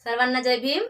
सर्वांना जय भीम.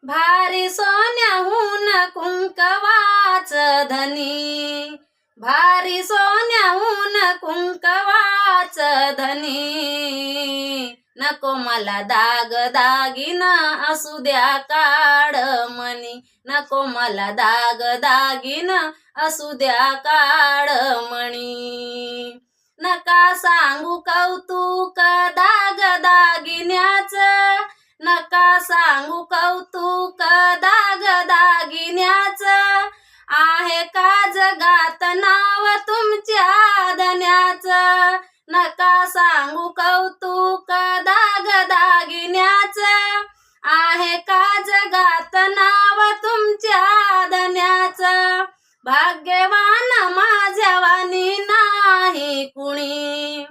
भारी सोन्याहून कुंकवाच धनी, भारी सोन्याहून कुंकवाच धनी. नको मला दाग दागिना असू द्या काळमणी, नको मला दाग दागिना असू द्या काळमणी. नका सांगू कौतुक दाग दागिन्याचं, नका सांगू कौतुक दाग दागिन्याचं. आहे का जगात नाव तुमच्या धन्याचं, नका सांगू कौतुक दाग दागिन्याचं. आहे का जगात नाव तुमच्या धन्याचं. भाग्यवान माझ्या वाणी नाही कुणी,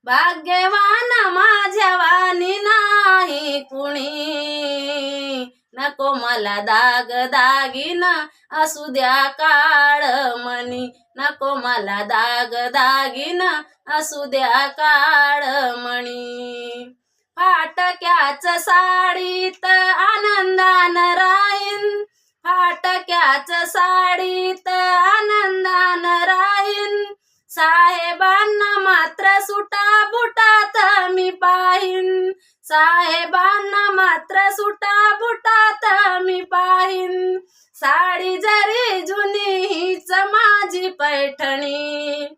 भाग्यवान माझ्या वाणी नाही कुणी. नको मला दाग दागिना असू द्या काळमणी, नको मला दाग दागिना असू द्या काळमणी. फाटक्याच साडीत आनंदान राहीन, फाटक्याच साडीत आनंदान राहीन. साहेबांना मात्र सुटा बुटात मी पाहीन, साहेबांना मात्र सुटा बुटात मी पाहीन. साडी जरी जुनी हीच माझी पैठणी,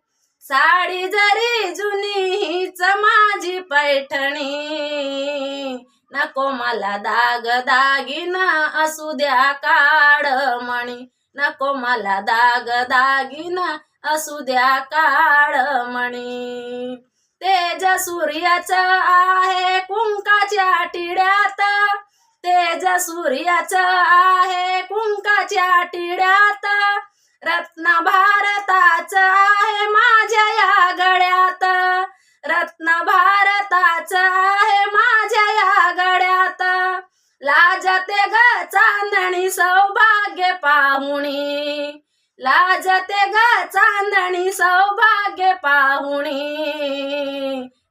साडी जरी जुनी हीच माझी पैठणी. नको मला दाग दागिना असू द्या काळमणी, नको मला दाग दागिना असू द्या काळमणी. तेज सूर्याचं आहे कुंकाच्या टिड्यात, तेज सूर्याचं आहे कुंकाच्या टिड्यात. रत्न भारताचं आहे माझ्या या गळ्यात, रत्न भारताचं आहे माझ्या या गळ्यात. लाजते ग चांदणी सौभाग्य पाहुणी, लाजते ग चांदणी सौभाग्य पाहुणी.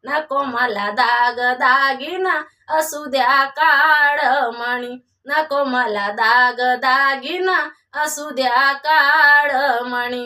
नको मला दाग दागिना असू द्या काळमणी, नको मला दाग दागिना असू द्या काळमणी.